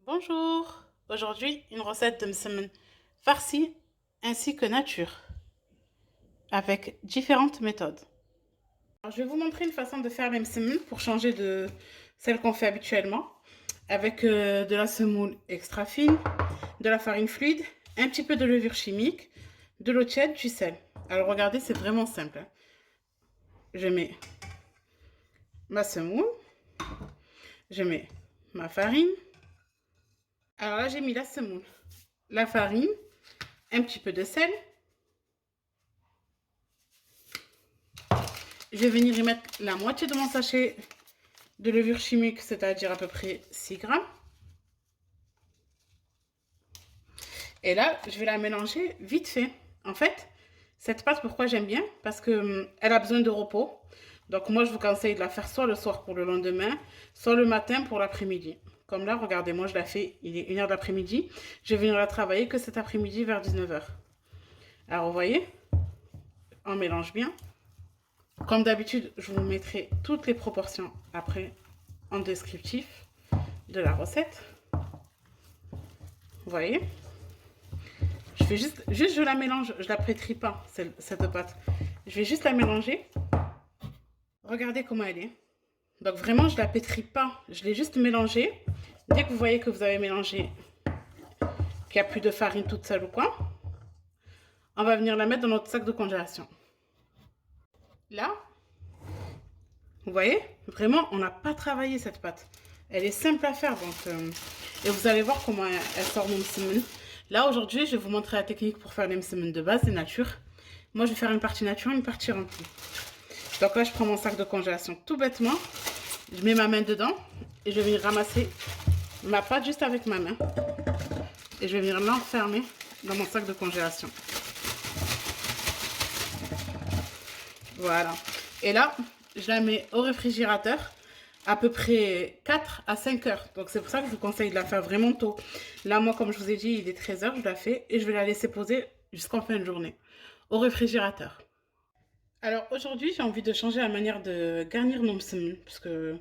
Bonjour, aujourd'hui une recette de msemen farci ainsi que nature avec différentes méthodes. Alors, je vais vous montrer une façon de faire les msemen pour changer de celle qu'on fait habituellement avec de la semoule extra fine, de la farine fluide, un petit peu de levure chimique, de l'eau tiède, du sel. Alors regardez, c'est vraiment simple, hein. Je mets ma semoule, je mets ma farine. Alors là, j'ai mis la semoule, la farine, un petit peu de sel. Je vais venir y mettre la moitié de mon sachet de levure chimique, c'est-à-dire à peu près 6 grammes. Et là, je vais la mélanger vite fait. En fait, cette pâte, pourquoi j'aime bien? Parce qu'elle a besoin de repos. Donc moi, je vous conseille de la faire soit le soir pour le lendemain, soit le matin pour l'après-midi. Comme là, regardez, moi je la fais, il est 1h de l'après-midi. Je vais venir la travailler que cet après-midi vers 19h. Alors vous voyez, on mélange bien. Comme d'habitude, je vous mettrai toutes les proportions après en descriptif de la recette. Vous voyez, je fais juste je la mélange, je la pétris pas cette pâte. Je vais juste la mélanger. Regardez comment elle est. Donc vraiment, je la pétris pas, je l'ai juste mélangée. Dès que vous voyez que vous avez mélangé, qu'il n'y a plus de farine toute seule ou quoi, on va venir la mettre dans notre sac de congélation. Là, vous voyez, vraiment, on n'a pas travaillé cette pâte. Elle est simple à faire, donc et vous allez voir comment elle sort mon msemen. Là, aujourd'hui, je vais vous montrer la technique pour faire les msemen de base, des natures. Moi, je vais faire une partie nature, une partie remplie. Donc là, je prends mon sac de congélation tout bêtement. Je mets ma main dedans et je vais venir ramasser ma pâte juste avec ma main. Et je vais venir l'enfermer dans mon sac de congélation. Voilà. Et là, je la mets au réfrigérateur à peu près 4 à 5 heures. Donc c'est pour ça que je vous conseille de la faire vraiment tôt. Là, moi, comme je vous ai dit, il est 13 heures, je la fais et je vais la laisser poser jusqu'en fin de journée au réfrigérateur. Alors aujourd'hui, j'ai envie de changer la manière de garnir nos msemen parce que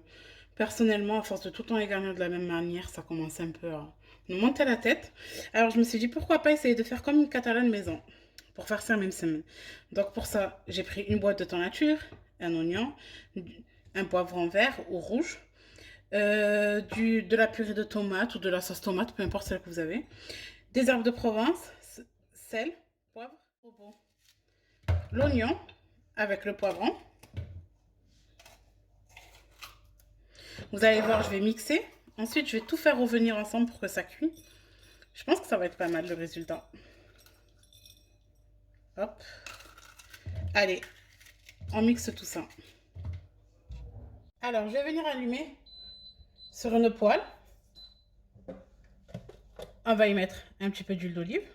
personnellement, à force de tout le temps les garnir de la même manière, ça commence un peu à nous monter la tête. Alors je me suis dit pourquoi pas essayer de faire comme une catalane maison pour faire ça même semaine. Donc pour ça, j'ai pris une boîte de thon nature, un oignon, un poivron vert ou rouge, de la purée de tomate ou de la sauce tomate, peu importe celle que vous avez, des herbes de Provence, sel, poivre, bon, l'oignon avec le poivron. Vous allez voir, je vais mixer. Ensuite, je vais tout faire revenir ensemble pour que ça cuise. Je pense que ça va être pas mal le résultat. Hop. Allez, on mixe tout ça. Alors, je vais venir allumer sur une poêle. On va y mettre un petit peu d'huile d'olive.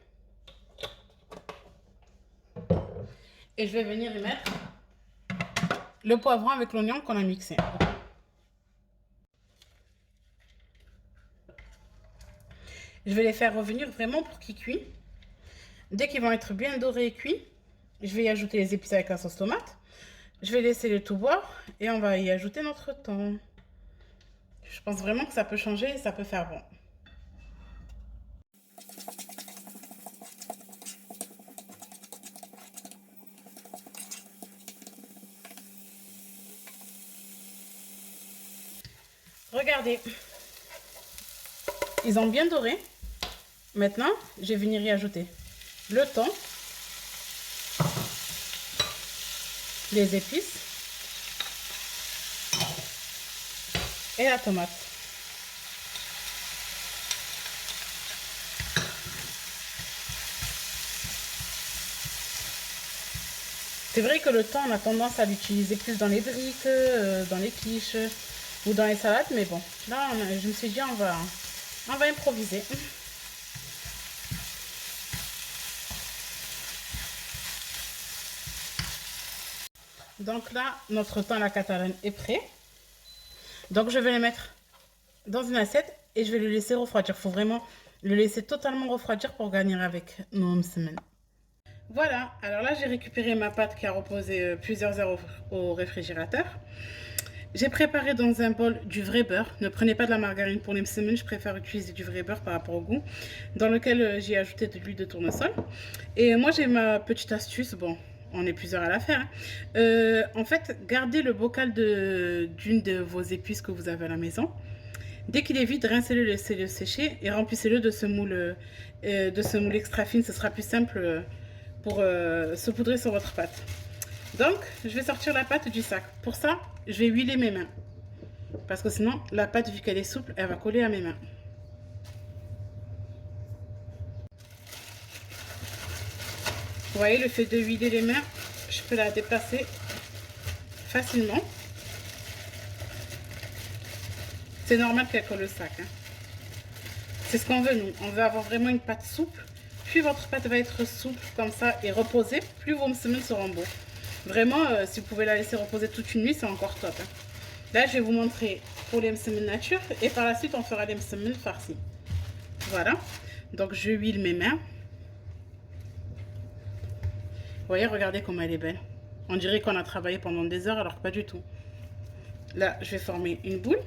Et je vais venir y mettre le poivron avec l'oignon qu'on a mixé. Je vais les faire revenir vraiment pour qu'ils cuisent. Dès qu'ils vont être bien dorés et cuits, je vais y ajouter les épices avec la sauce tomate. Je vais laisser le tout boire et on va y ajouter notre thon. Je pense vraiment que ça peut changer et ça peut faire bon. Regardez, ils ont bien doré. Maintenant, je vais venir y ajouter le thon, les épices et la tomate. C'est vrai que le thon, on a tendance à l'utiliser plus dans les briques, dans les quiches ou dans les salades, mais bon, là, je me suis dit, on va improviser. Donc là, notre thon à la catalane est prêt. Donc je vais le mettre dans une assiette et je vais le laisser refroidir. Il faut vraiment le laisser totalement refroidir pour garnir avec nos msemen. Voilà, alors là j'ai récupéré ma pâte qui a reposé plusieurs heures au réfrigérateur. J'ai préparé dans un bol du vrai beurre. Ne prenez pas de la margarine pour les msemen, je préfère utiliser du vrai beurre par rapport au goût, dans lequel j'ai ajouté de l'huile de tournesol. Et moi j'ai ma petite astuce, bon, on est plusieurs à la faire, hein. En fait, gardez le bocal d'une de vos épices que vous avez à la maison. Dès qu'il est vide, rincez-le, laissez-le sécher et remplissez-le de ce moule extra fine. Ce sera plus simple pour saupoudrer sur votre pâte. Donc, je vais sortir la pâte du sac. Pour ça, je vais huiler mes mains. Parce que sinon, la pâte, vu qu'elle est souple, elle va coller à mes mains. Vous voyez, le fait de huiler les mains, je peux la déplacer facilement. C'est normal qu'elle colle au sac, hein. C'est ce qu'on veut, nous. On veut avoir vraiment une pâte souple. Plus votre pâte va être souple comme ça et reposée, plus vos msemen seront beaux. Vraiment, si vous pouvez la laisser reposer toute une nuit, c'est encore top, hein. Là, je vais vous montrer pour les msemen nature et par la suite, on fera les msemen farcis. Voilà. Donc, je huile mes mains. Vous voyez, regardez comme elle est belle. On dirait qu'on a travaillé pendant des heures, alors que pas du tout. Là, je vais former une boule.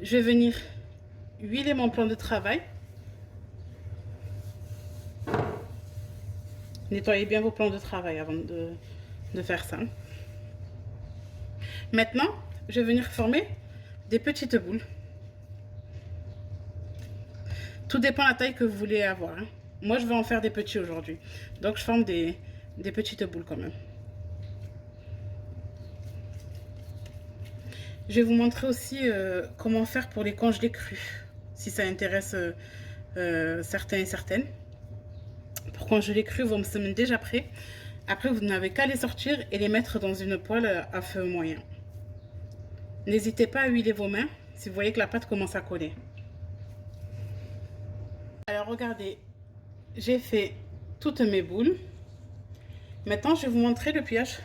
Je vais venir huiler mon plan de travail. Nettoyez bien vos plans de travail avant de faire ça. Maintenant, je vais venir former des petites boules. Tout dépend de la taille que vous voulez avoir, hein. Moi, je vais en faire des petits aujourd'hui. Donc, je forme des petites boules quand même. Je vais vous montrer aussi comment faire pour les congelés crus, si ça intéresse certains et certaines. Pour congeler crus, vos msemen déjà prêts. Après, vous n'avez qu'à les sortir et les mettre dans une poêle à feu moyen. N'hésitez pas à huiler vos mains si vous voyez que la pâte commence à coller. Alors, regardez, j'ai fait toutes mes boules. Maintenant, je vais vous montrer le pliage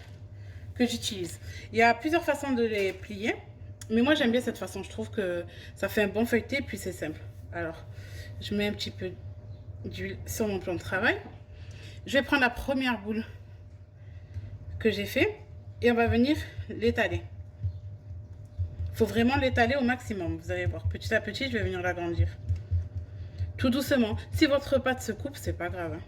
que j'utilise. Il y a plusieurs façons de les plier, mais moi j'aime bien cette façon. Je trouve que ça fait un bon feuilleté, puis c'est simple. Alors, je mets un petit peu d'huile sur mon plan de travail. Je vais prendre la première boule que j'ai fait et on va venir l'étaler. Il faut vraiment l'étaler au maximum. Vous allez voir, petit à petit, je vais venir l'agrandir. Tout doucement. Si votre pâte se coupe, c'est pas grave, hein.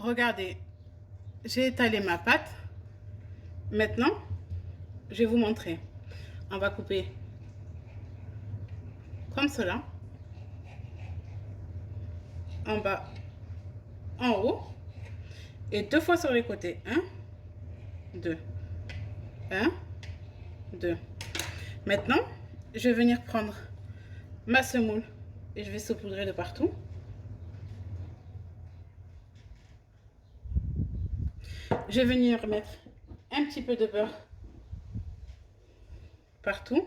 Regardez, j'ai étalé ma pâte. Maintenant, je vais vous montrer. On va couper comme cela. En bas, en haut. Et 2 fois sur les côtés. 1, 2. 1, 2. Maintenant, je vais venir prendre ma semoule et je vais saupoudrer de partout. Je vais venir mettre un petit peu de beurre partout.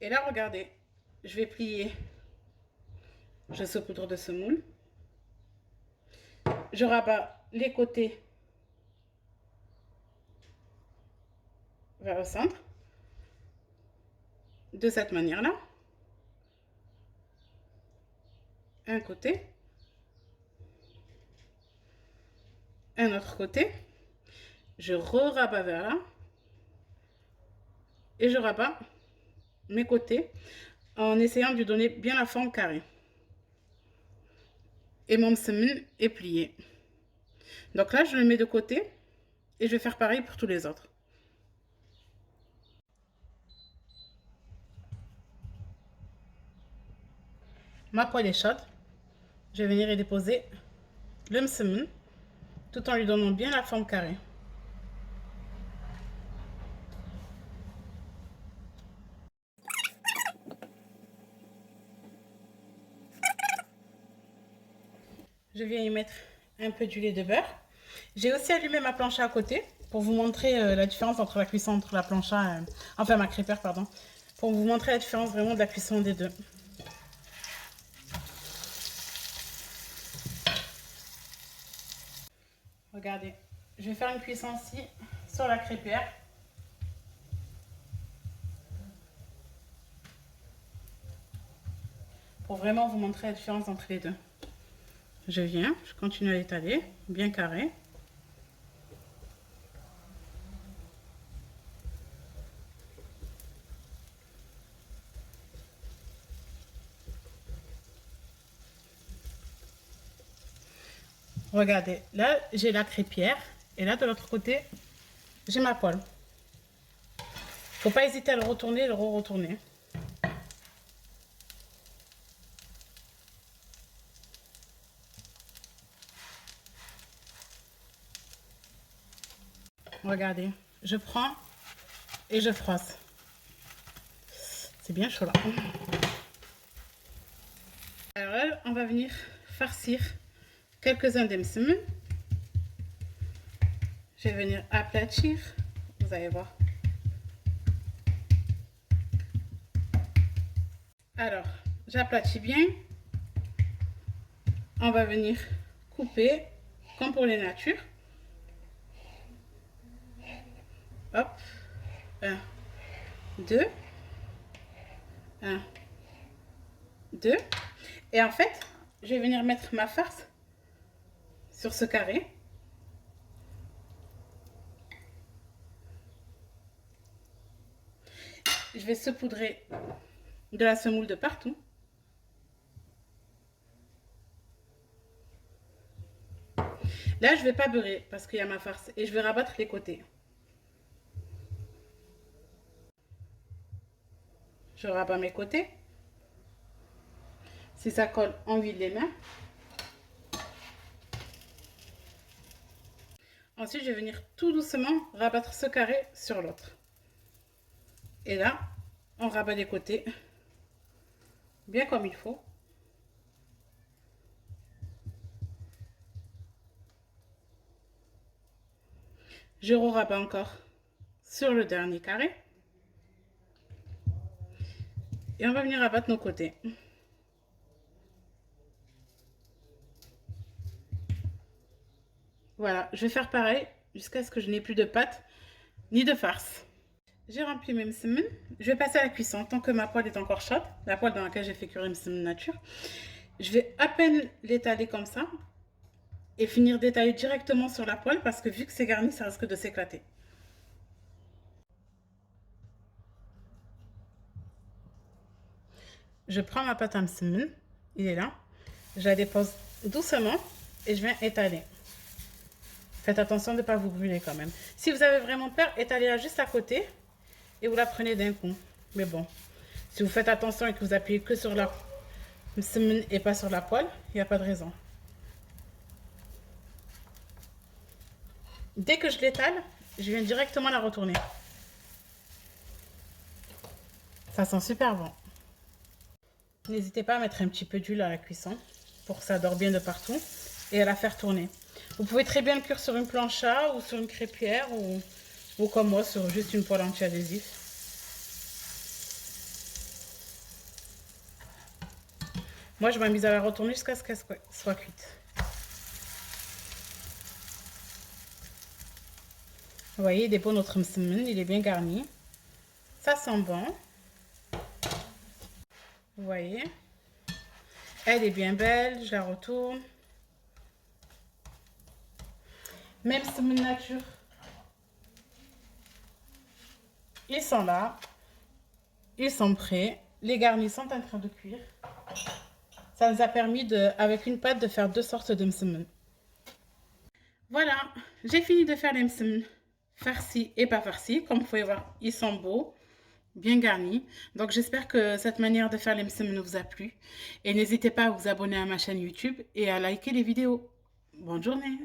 Et là, regardez, je vais plier. Je saupoudre de semoule. Je rabats les côtés vers le centre. De cette manière-là. Un côté. Un autre côté. Je re-rabats vers là. Et je rabats mes côtés en essayant de lui donner bien la forme carrée. Et mon msemen est plié. Donc là, je le mets de côté et je vais faire pareil pour tous les autres. Ma poêle est chaude. Je vais venir y déposer le msemen tout en lui donnant bien la forme carrée. Je viens y mettre un peu d'huile de beurre. J'ai aussi allumé ma planche à côté pour vous montrer la différence entre la cuisson entre la plancha, enfin ma crêpière, pardon. Pour vous montrer la différence vraiment de la cuisson des deux. Regardez, je vais faire une cuisson ici sur la crêpière. Pour vraiment vous montrer la différence entre les deux. Je viens, je continue à l'étaler, bien carré. Regardez, là j'ai la crêpière et là de l'autre côté j'ai ma poêle. Faut pas hésiter à le retourner et le re-retourner. Regardez, je prends et je froisse. C'est bien chaud là. Alors là, on va venir farcir quelques-uns des msemen. Je vais venir aplatir, vous allez voir. Alors, j'aplatis bien. On va venir couper comme pour les natures. Hop, 1, 2, 1, 2. Et en fait, je vais venir mettre ma farce sur ce carré. Je vais saupoudrer de la semoule de partout. Là, je ne vais pas beurrer parce qu'il y a ma farce et je vais rabattre les côtés. Je rabats mes côtés. Si ça colle, on huile les mains. Ensuite, je vais venir tout doucement rabattre ce carré sur l'autre. Et là, on rabat les côtés, bien comme il faut. Je re-rabats encore sur le dernier carré. Et on va venir rabattre nos côtés. Voilà, je vais faire pareil jusqu'à ce que je n'ai plus de pâte ni de farce. J'ai rempli mes msemen. Je vais passer à la cuisson tant que ma poêle est encore chaude, la poêle dans laquelle j'ai fait cuire les msemen nature. Je vais à peine l'étaler comme ça et finir d'étaler directement sur la poêle parce que vu que c'est garni, ça risque de s'éclater. Je prends ma pâte à msemen, il est là. Je la dépose doucement et je viens étaler. Faites attention de ne pas vous brûler quand même. Si vous avez vraiment peur, étalez-la juste à côté et vous la prenez d'un coup. Mais bon, si vous faites attention et que vous appuyez que sur la msemen et pas sur la poêle, il n'y a pas de raison. Dès que je l'étale, je viens directement la retourner. Ça sent super bon. N'hésitez pas à mettre un petit peu d'huile à la cuisson pour que ça dore bien de partout et à la faire tourner. Vous pouvez très bien le cuire sur une plancha ou sur une crêpière ou comme moi sur juste une poêle anti-adhésif. Moi, je m'amuse à la retourner jusqu'à ce qu'elle soit cuite. Vous voyez, il est beau notre msemen, il est bien garni. Ça sent bon. Vous voyez, elle est bien belle, je la retourne. Même msemen nature. Ils sont là, ils sont prêts, les garnis sont en train de cuire. Ça nous a permis, avec une pâte, de faire deux sortes de msemen. Voilà, j'ai fini de faire les msemen farcis et pas farcis. Comme vous pouvez voir, ils sont beaux, bien garnis. Donc j'espère que cette manière de faire les msemen vous a plu. Et n'hésitez pas à vous abonner à ma chaîne YouTube et à liker les vidéos. Bonne journée!